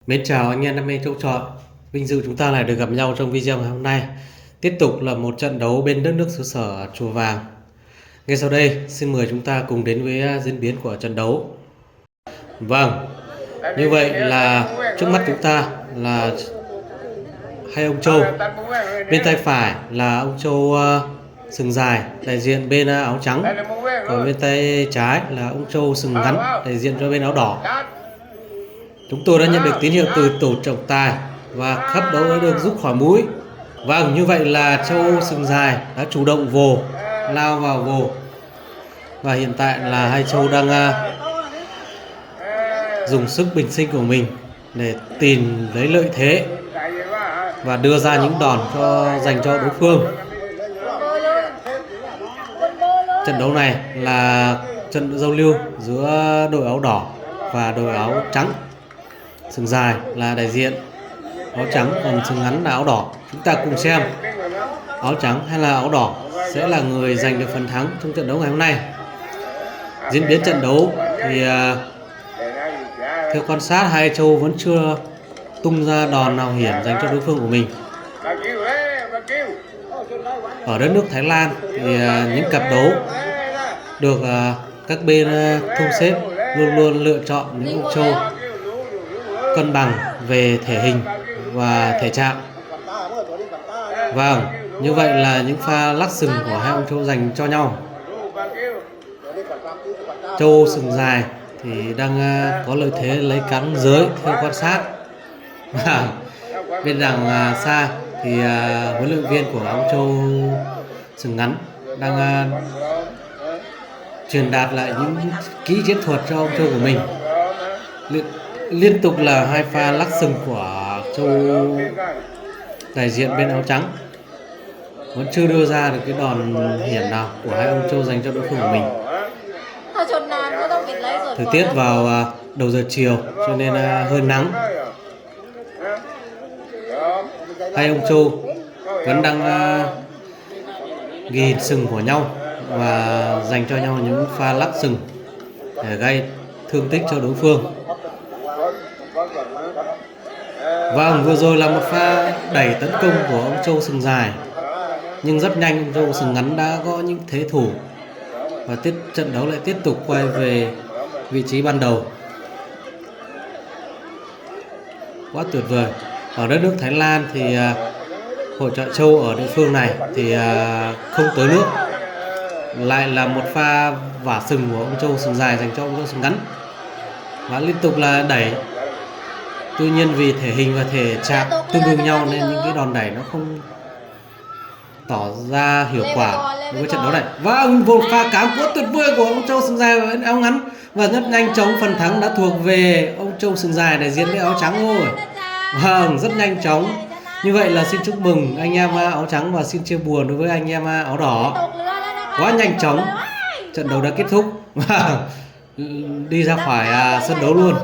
Mến chào anh em đam mê châu chọi. Vinh dự chúng ta lại được gặp nhau trong video ngày hôm nay. Tiếp tục là một trận đấu bên đất nước xứ sở Chùa Vàng. Ngay sau đây, xin mời chúng ta cùng đến với diễn biến của trận đấu. Vâng, như vậy là trước mắt chúng ta là hai ông trâu. Bên tay phải là ông trâu sừng dài, đại diện bên áo trắng. Còn bên tay trái là ông trâu sừng ngắn, đại diện cho bên áo đỏ. Chúng tôi đã nhận được tín hiệu từ tổ trọng tài và khắp đấu đã được rút khỏi mũi. Vâng, như vậy là trâu sừng dài đã chủ động vồ, lao vào vồ. Và hiện tại là hai trâu đang dùng sức bình sinh của mình để tìm lấy lợi thế và đưa ra những đòn dành cho đối phương. Trận đấu này là trận giao lưu giữa đội áo đỏ và đội áo trắng. Sừng dài là đại diện áo trắng, còn sừng ngắn là áo đỏ. Chúng ta cùng xem áo trắng hay là áo đỏ sẽ là người giành được phần thắng trong trận đấu ngày hôm nay. Diễn biến trận đấu thì theo quan sát, hai châu vẫn chưa tung ra đòn nào hiểm dành cho đối phương của mình. Ở đất nước Thái Lan thì những cặp đấu được các bên thu xếp luôn luôn lựa chọn những ông trâu cân bằng về thể hình và thể trạng. Vâng, như vậy là những pha lắc sừng của hai ông trâu dành cho nhau. Trâu sừng dài thì đang có lợi thế lấy cắn giới theo quan sát. Bên đằng xa thì huấn luyện viên của ông trâu sừng ngắn đang truyền đạt lại những kỹ chiến thuật cho ông trâu của mình. Liên tục là hai pha lắc sừng của trâu đại diện bên áo trắng, vẫn chưa đưa ra được cái đòn hiểm nào của hai ông trâu dành cho đối phương của mình. Thời tiết vào đầu giờ chiều cho nên hơi nắng. Hai ông trâu vẫn đang ghi sừng của nhau và dành cho nhau những pha lắc sừng để gây thương tích cho đối phương. Vâng, vừa rồi là một pha đẩy tấn công của ông trâu sừng dài, nhưng rất nhanh ông trâu sừng ngắn đã có những thế thủ và trận đấu lại tiếp tục quay về vị trí ban đầu. Quá tuyệt vời. Ở đất nước Thái Lan thì hội chọi trâu ở địa phương này thì không tới nước. Lại là một pha vả sừng của ông trâu sừng dài dành cho ông trâu sừng ngắn và liên tục là đẩy. Tuy nhiên vì thể hình và thể trạng tương đương nhau nên những cái đòn đẩy nó không tỏ ra hiệu quả đối với trận đấu này. Và một pha cám quá tuyệt vời của ông trâu sừng dài và áo ngắn, và rất nhanh chóng phần thắng đã thuộc về ông trâu sừng dài đại diện với áo trắng thôi. Vâng, rất nhanh chóng. Như vậy là xin chúc mừng anh em áo trắng và xin chia buồn đối với anh em áo đỏ. Quá nhanh chóng, trận đấu đã kết thúc và đi ra khỏi sân đấu luôn.